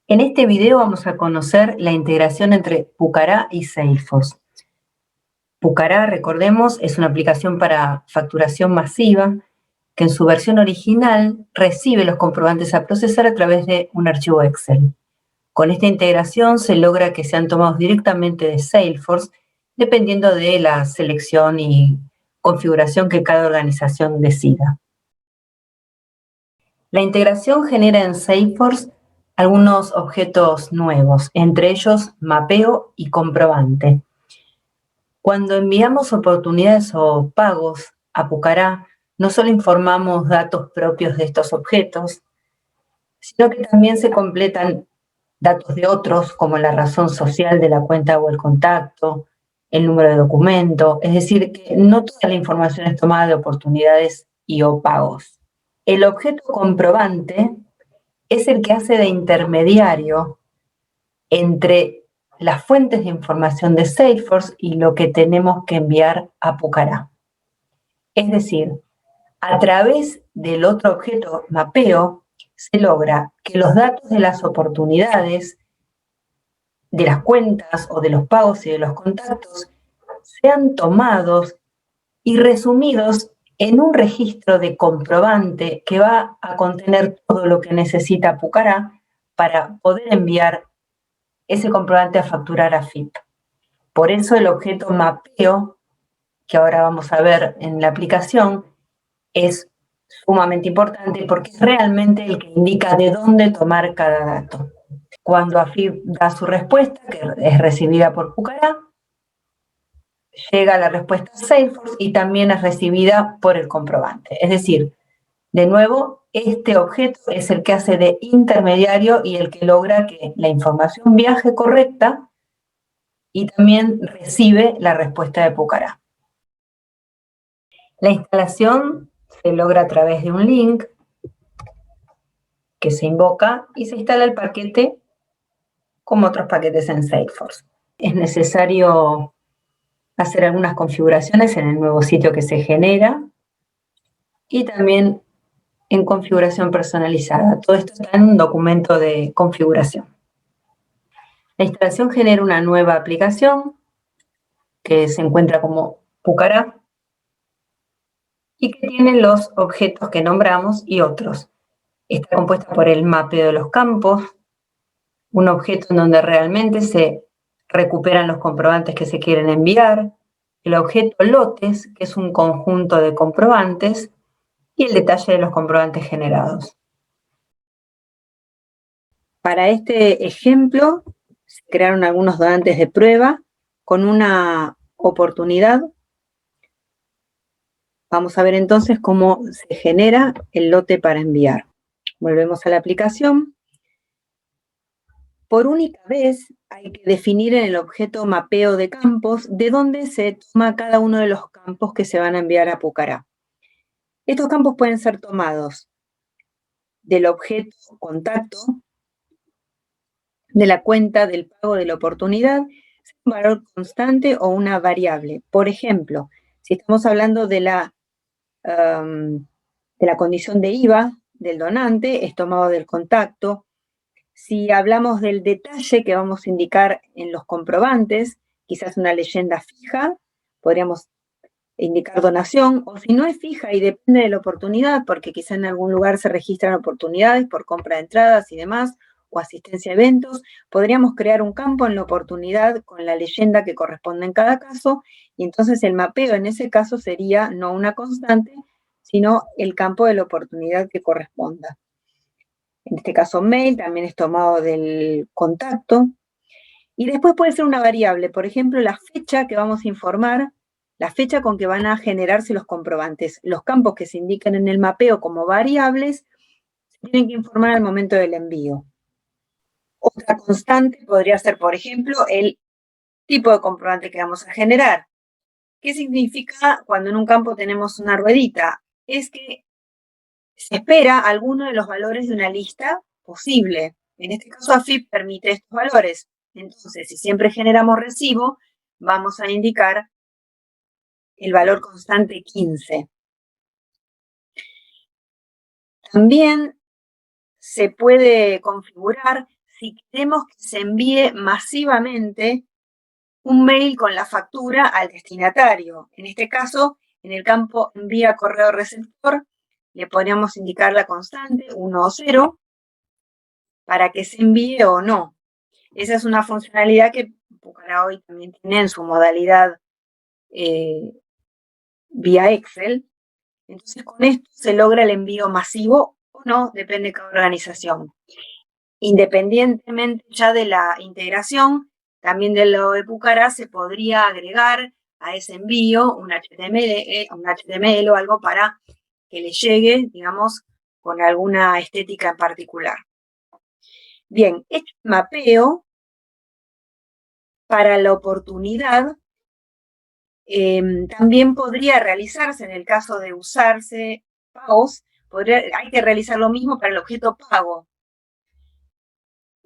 En este video vamos a conocer la integración entre Pucará y Salesforce. Pucará, recordemos, es una aplicación para facturación masiva que en su versión original recibe los comprobantes a procesar a través de un archivo Excel. Con esta integración se logra que sean tomados directamente de Salesforce, dependiendo de la selección y configuración que cada organización decida. La integración genera en Salesforce algunos objetos nuevos, entre ellos mapeo y comprobante. Cuando enviamos oportunidades o pagos a Pucará, no solo informamos datos propios de estos objetos, sino que también se completan datos de otros, como la razón social de la cuenta o el contacto, el número de documento, es decir, que no toda la información es tomada de oportunidades y o pagos. El objeto comprobante es el que hace de intermediario entre las fuentes de información de Salesforce y lo que tenemos que enviar a Pucará. Es decir, a través del otro objeto mapeo se logra que los datos de las oportunidades, de las cuentas o de los pagos y de los contactos sean tomados y resumidos en un registro de comprobante que va a contener todo lo que necesita Pucará para poder enviar ese comprobante a facturar a FIP. Por eso el objeto mapeo, que ahora vamos a ver en la aplicación, es sumamente importante porque es realmente el que indica de dónde tomar cada dato. Cuando AFIP da su respuesta, que es recibida por Pucará, llega la respuesta a Salesforce y también es recibida por el comprobante. Es decir, de nuevo, este objeto es el que hace de intermediario y el que logra que la información viaje correcta y también recibe la respuesta de Pucará. La instalación se logra a través de un link que se invoca y se instala el paquete como otros paquetes en Salesforce. Es necesario hacer algunas configuraciones en el nuevo sitio que se genera y también en configuración personalizada. Todo esto está en un documento de configuración. La instalación genera una nueva aplicación que se encuentra como Pucará y que tiene los objetos que nombramos y otros. Está compuesta por el mapeo de los campos, un objeto en donde realmente se recuperan los comprobantes que se quieren enviar, el objeto lotes, que es un conjunto de comprobantes, y el detalle de los comprobantes generados. Para este ejemplo, se crearon algunos donantes de prueba con una oportunidad. Vamos a ver entonces cómo se genera el lote para enviar. Volvemos a la aplicación. Por única vez hay que definir en el objeto mapeo de campos de dónde se toma cada uno de los campos que se van a enviar a Pucará. Estos campos pueden ser tomados del objeto contacto, de la cuenta del pago de la oportunidad, un valor constante o una variable. Por ejemplo, si estamos hablando de la condición de IVA del donante, es tomado del contacto. Si hablamos del detalle que vamos a indicar en los comprobantes, quizás una leyenda fija, podríamos indicar donación, o si no es fija y depende de la oportunidad, porque quizá en algún lugar se registran oportunidades por compra de entradas y demás, o asistencia a eventos, podríamos crear un campo en la oportunidad con la leyenda que corresponde en cada caso, y entonces el mapeo en ese caso sería no una constante, sino el campo de la oportunidad que corresponda. En este caso mail también es tomado del contacto, y después puede ser una variable, por ejemplo, la fecha que vamos a informar, la fecha con que van a generarse los comprobantes. Los campos que se indican en el mapeo como variables se tienen que informar al momento del envío. Otra constante podría ser, por ejemplo, el tipo de comprobante que vamos a generar. ¿Qué significa cuando en un campo tenemos una ruedita? Es que se espera alguno de los valores de una lista posible. En este caso, AFIP permite estos valores. Entonces, si siempre generamos recibo, vamos a indicar el valor constante 15. También se puede configurar si queremos que se envíe masivamente un mail con la factura al destinatario. En este caso, en el campo envía correo receptor, le podríamos indicar la constante 1 o 0 para que se envíe o no. Esa es una funcionalidad que Pucará hoy también tiene en su modalidad vía Excel. Entonces, con esto se logra el envío masivo o no, depende de cada organización. Independientemente ya de la integración, también de lo de Pucará se podría agregar a ese envío un HTML o algo para que le llegue, digamos, con alguna estética en particular. Bien, este mapeo para la oportunidad también podría realizarse en el caso de usarse pagos, hay que realizar lo mismo para el objeto pago.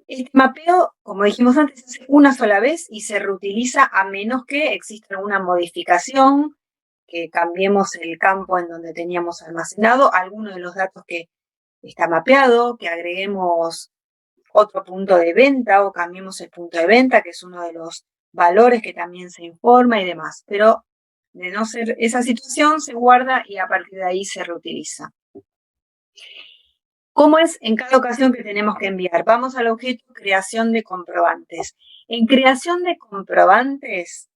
Este mapeo, como dijimos antes, se hace una sola vez y se reutiliza a menos que exista alguna modificación, que cambiemos el campo en donde teníamos almacenado alguno de los datos que está mapeado, que agreguemos otro punto de venta o cambiemos el punto de venta, que es uno de los valores que también se informa y demás. Pero de no ser esa situación, se guarda y a partir de ahí se reutiliza. ¿Cómo es en cada ocasión que tenemos que enviar? Vamos al objeto creación de comprobantes. En creación de comprobantes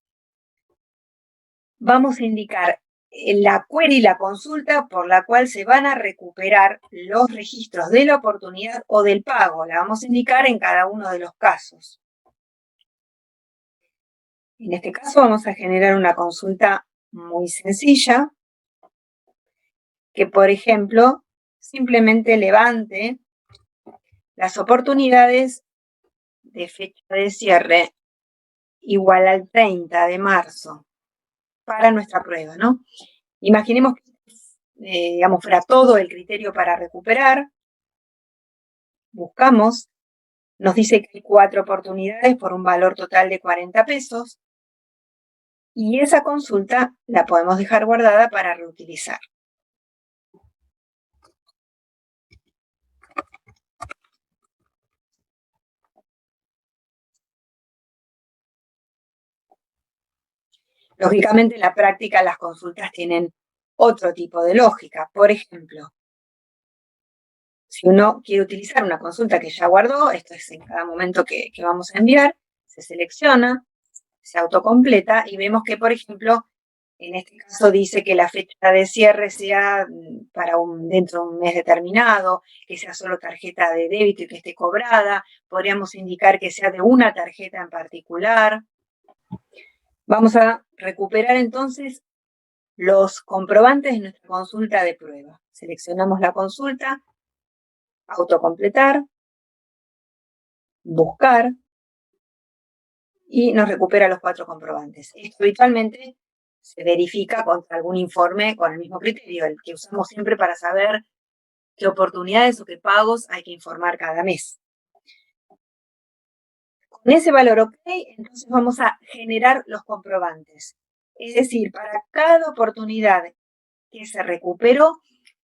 vamos a indicar la query, la consulta por la cual se van a recuperar los registros de la oportunidad o del pago. La vamos a indicar en cada uno de los casos. En este caso vamos a generar una consulta muy sencilla que, por ejemplo, simplemente levante las oportunidades de fecha de cierre igual al 30 de marzo para nuestra prueba, ¿no? Imaginemos que, digamos, fuera todo el criterio para recuperar. Buscamos, nos dice que hay 4 oportunidades por un valor total de 40 pesos y esa consulta la podemos dejar guardada para reutilizar. Lógicamente, en la práctica las consultas tienen otro tipo de lógica. Por ejemplo, si uno quiere utilizar una consulta que ya guardó, esto es en cada momento que vamos a enviar, se selecciona, se autocompleta y vemos que, por ejemplo, en este caso dice que la fecha de cierre sea para dentro de un mes determinado, que sea solo tarjeta de débito y que esté cobrada. Podríamos indicar que sea de una tarjeta en particular. Vamos a recuperar entonces los comprobantes de nuestra consulta de prueba. Seleccionamos la consulta, autocompletar, buscar y nos recupera los 4 comprobantes. Esto habitualmente se verifica contra algún informe con el mismo criterio, el que usamos siempre para saber qué oportunidades o qué pagos hay que informar cada mes. Con ese valor OK, entonces vamos a generar los comprobantes. Es decir, para cada oportunidad que se recuperó,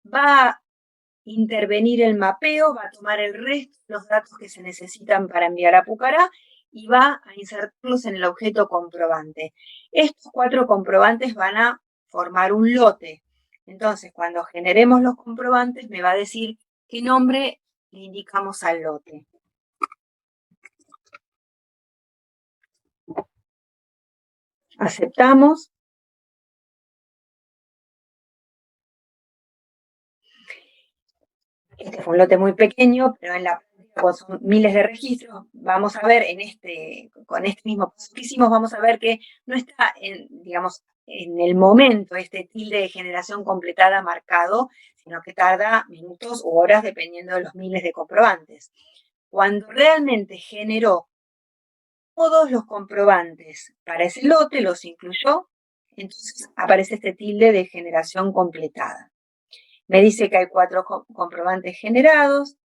va a intervenir el mapeo, va a tomar el resto de los datos que se necesitan para enviar a Pucará y va a insertarlos en el objeto comprobante. Estos 4 comprobantes van a formar un lote. Entonces, cuando generemos los comprobantes, me va a decir qué nombre le indicamos al lote. Aceptamos. Este fue un lote muy pequeño, pero en la práctica son miles de registros. Vamos a ver con este mismo paso que hicimos, vamos a ver que no está digamos, en el momento este tilde de generación completada marcado, sino que tarda minutos u horas dependiendo de los miles de comprobantes. Cuando realmente generó todos los comprobantes para ese lote, los incluyó, entonces aparece este tilde de generación completada. Me dice que hay 4 comprobantes generados,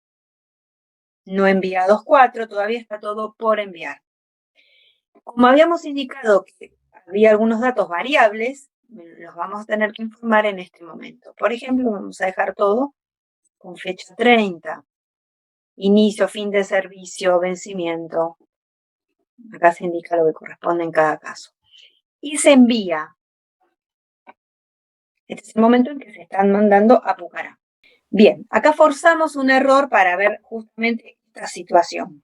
no enviados 4, todavía está todo por enviar. Como habíamos indicado que había algunos datos variables, los vamos a tener que informar en este momento. Por ejemplo, vamos a dejar todo con fecha 30. inicio, fin de servicio, vencimiento. Acá se indica lo que corresponde en cada caso. Y se envía. Este es el momento en que se están mandando a Pucará. Bien, acá forzamos un error para ver justamente esta situación.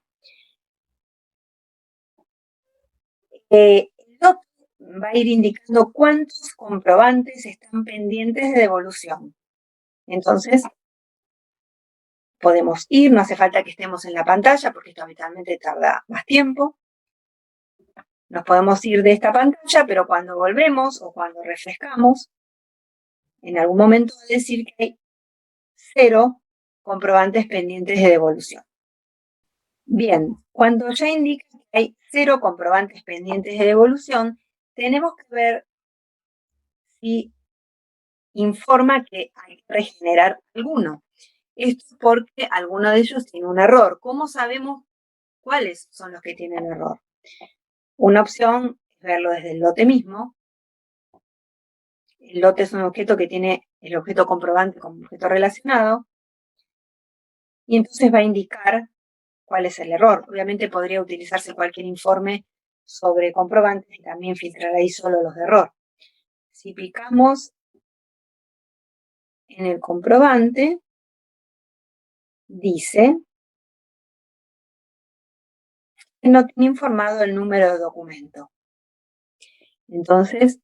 El lote va a ir indicando cuántos comprobantes están pendientes de devolución. Entonces, podemos ir, no hace falta que estemos en la pantalla porque esto habitualmente tarda más tiempo. Nos podemos ir de esta pantalla, pero cuando volvemos o cuando refrescamos, en algún momento va a decir que hay 0 comprobantes pendientes de devolución. Bien, cuando ya indica que hay 0 comprobantes pendientes de devolución, tenemos que ver si informa que hay que regenerar alguno. Esto es porque alguno de ellos tiene un error. ¿Cómo sabemos cuáles son los que tienen error? Una opción es verlo desde el lote mismo. El lote es un objeto que tiene el objeto comprobante como objeto relacionado. Y entonces va a indicar cuál es el error. Obviamente podría utilizarse cualquier informe sobre comprobantes y también filtrar ahí solo los de error. Si picamos en el comprobante, dice que no tiene informado el número de documento. Entonces,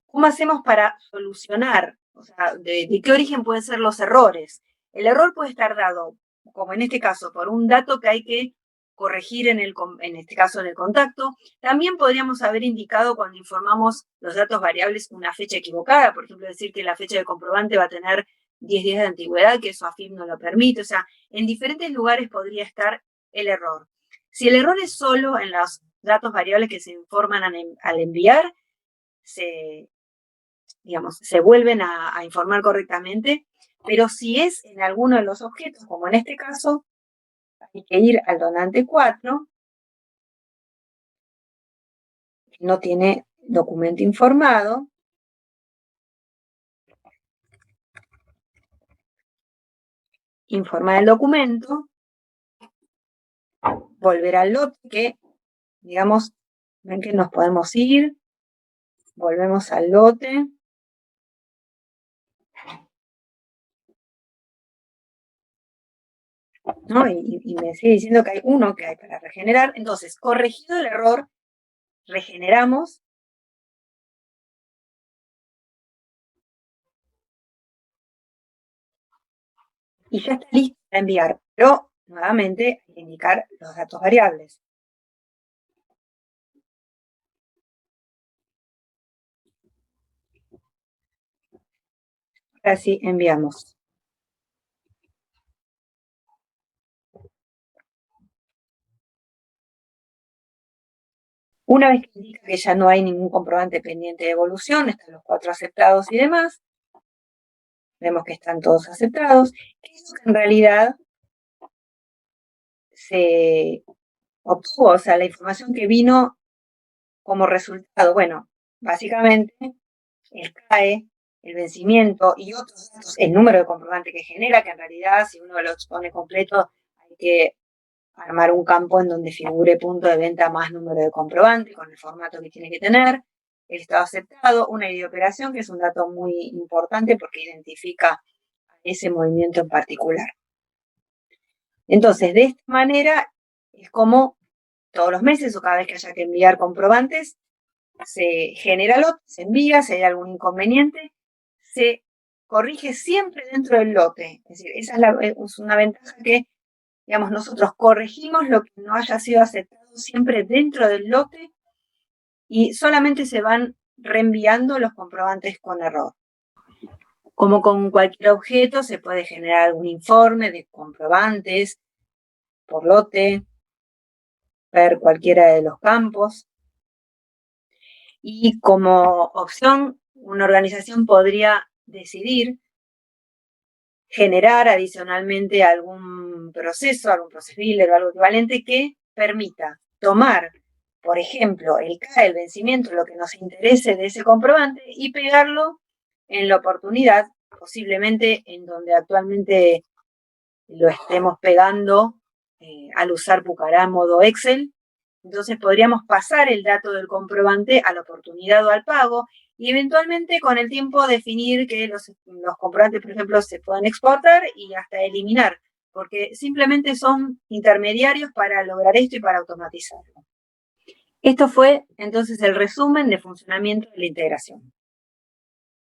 ¿cómo hacemos para solucionar? O sea, ¿de qué origen pueden ser los errores? El error puede estar dado, como en este caso, por un dato que hay que corregir en este caso en el contacto. También podríamos haber indicado cuando informamos los datos variables una fecha equivocada, por ejemplo, decir que la fecha de comprobante va a tener 10 días de antigüedad, que eso AFIP no lo permite. O sea, en diferentes lugares podría estar el error. Si el error es solo en los datos variables que se informan al enviar, se vuelven a informar correctamente, pero si es en alguno de los objetos, como en este caso, hay que ir al donante 4, que no tiene documento informado, informar el documento, volver al lote, que, digamos, ven que nos podemos ir, volvemos al lote, ¿no? Y me sigue diciendo que hay uno que hay para regenerar. Entonces, corregido el error, regeneramos. Y ya está listo para enviar, pero nuevamente hay que indicar los datos variables. Ahora sí, enviamos. Una vez que indica que ya no hay ningún comprobante pendiente de devolución, están los 4 aceptados y demás, vemos que están todos aceptados, que es lo que en realidad se obtuvo, o sea, la información que vino como resultado. Bueno, básicamente el CAE, el vencimiento y otros datos, el número de comprobante que genera, que en realidad si uno lo expone completo hay que armar un campo en donde figure punto de venta más número de comprobante con el formato que tiene que tener, el estado aceptado, una ID de operación, que es un dato muy importante porque identifica ese movimiento en particular. Entonces, de esta manera es como todos los meses o cada vez que haya que enviar comprobantes, se genera lote, se envía, si hay algún inconveniente, se corrige siempre dentro del lote. Es decir, esa es una ventaja que, digamos, nosotros corregimos lo que no haya sido aceptado siempre dentro del lote y solamente se van reenviando los comprobantes con error. Como con cualquier objeto, se puede generar algún informe de comprobantes por lote, ver cualquiera de los campos. Y como opción, una organización podría decidir generar adicionalmente algún proceso builder o algo equivalente que permita tomar, por ejemplo, el CAE, el vencimiento, lo que nos interese de ese comprobante y pegarlo en la oportunidad, posiblemente en donde actualmente lo estemos pegando al usar Pucará modo Excel. Entonces podríamos pasar el dato del comprobante a la oportunidad o al pago y eventualmente con el tiempo definir que los comprobantes, por ejemplo, se pueden exportar y hasta eliminar, porque simplemente son intermediarios para lograr esto y para automatizarlo. Esto fue entonces el resumen de funcionamiento de la integración.